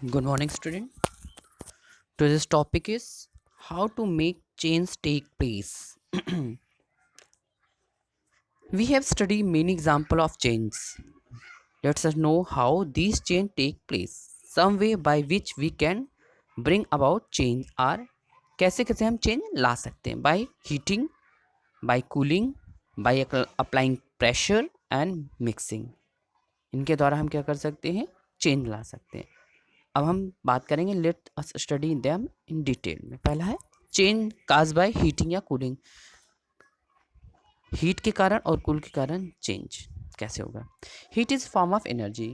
Good morning, student. Today's topic is how to make change take place. We have studied many examples of change. Let us know how these change take place. Some way by which we can bring about change or कैसे कैसे हम change ला सकते हैं by heating bye cooling by applying pressure and mixing. इनके द्वारा हम क्या कर सकते हैं, चेंज ला सकते हैं। अब हम बात करेंगे, let us study them in detail में। पहला है चेंज काज बाय हीटिंग या कूलिंग। हीट के कारण और कूल के कारण चेंज कैसे होगा। Heat is form of energy.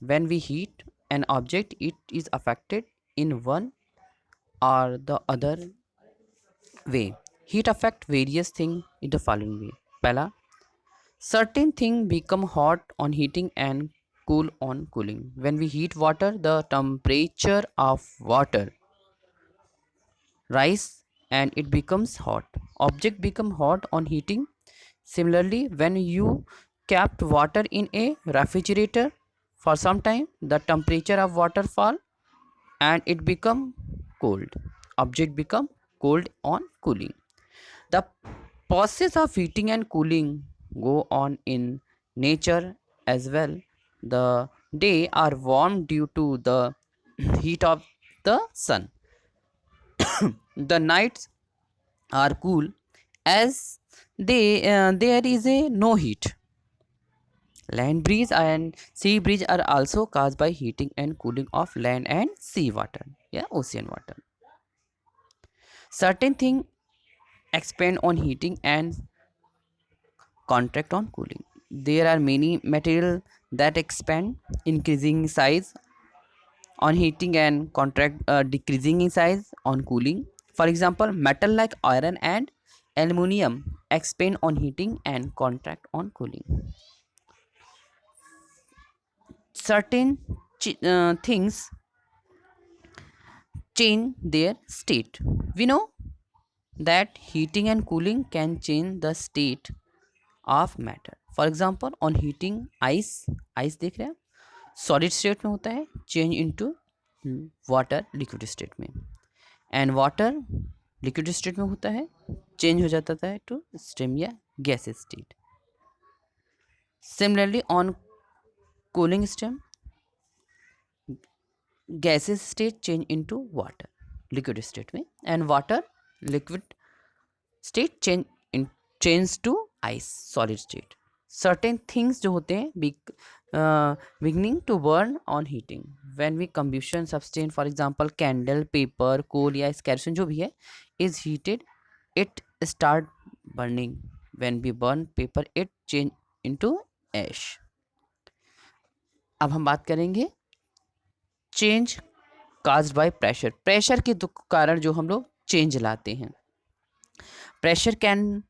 When we heat an object it is affected in one और the other way. Heat affect various thing in the following way. पहला, certain things become hot on heating and cool on cooling. When we heat water, the temperature of water rise and it becomes hot. Object become hot on heating. Similarly, when you kept water in a refrigerator for some time, the temperature of water fall and it become cold. Object become cold on cooling. The process of heating and cooling go on in nature as well. The day are warm due to the heat of the sun. The nights are cool as there is a no heat. Land breeze and sea breeze are also caused by heating and cooling of land and sea water, yeah, ocean water. Certain things expand on heating and contract on cooling. There are many material that expand, increasing size on heating and contract, decreasing in size on cooling. For example, metal like iron and aluminium expand on heating and contract on cooling. Certain things change their state. We know that heating and cooling can change the state of matter. For example, on heating ice देख रहे हैं, solid state में होता है, change into water liquid state में, and water liquid state में होता है, चेंज हो जाता है टू स्टीम या gas state. Similarly on cooling steam, gases state change into water liquid state में, and water liquid state change to ice solid state. Certain things जो होते हैं beginning to burn on heating when we combustion substance, for example candle, paper, coal या kerosene जो भी है is heated, it start burning. When we burn paper it change into ash. अब हम बात करेंगे change caused by pressure. Pressure के कारण जो हम लोग चेंज लाते हैं. Pressure can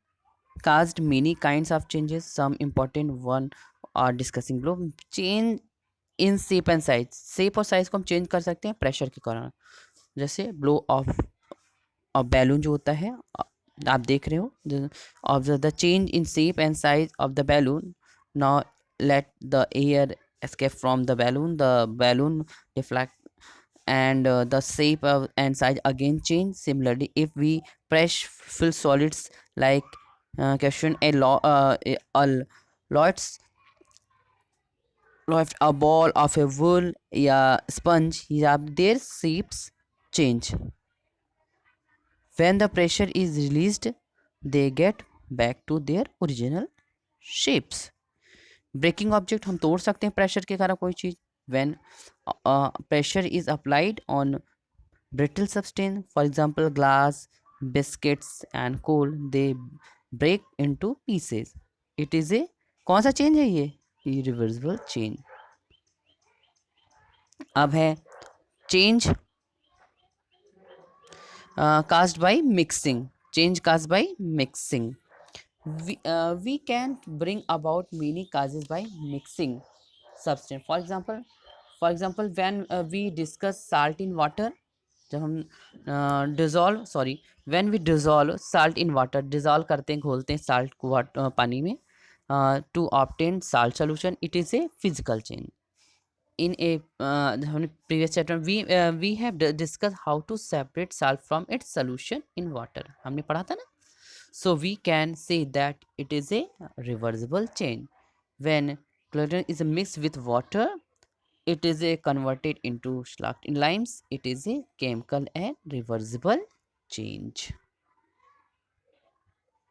caused many kinds of changes. Some important one are discussing below. Change in shape and size. Shape और size को हम चेंज कर सकते हैं प्रेशर के कारण. जैसे ब्लो ऑफ बैलून जो होता है, आप देख रहे हो, observe the change in shape and size of the balloon. Now let the air escape from the balloon deflect and the shape and size again change. Similarly, if we press fill solids like question a lots loft a ball of a wool या sponge, या their shapes change. When the pressure is released, they get back to their original shapes. Breaking object, हम तोड़ सकते हैं pressure के कारण कोई चीज़. when pressure is applied on brittle substance, for example glass, biscuits and coal, they break into pieces. It is a कौन सा change है ये, irreversible change. अब है change caused by mixing. Change caused by mixing. We can bring about many causes by mixing substance. For example when we discuss salt in water, जब हम dissolve when we dissolve salt in water, dissolve करते हैं, घोलते हैं salt को पानी में to obtain salt solution, it is a physical change. in a हमने previous chapter में we have discussed how to separate salt from its solution in water, हमने पढ़ा था ना. So we can say that it is a reversible change. When chlorine is mixed with water, it is a converted into slaked in limes. It is a chemical and reversible change.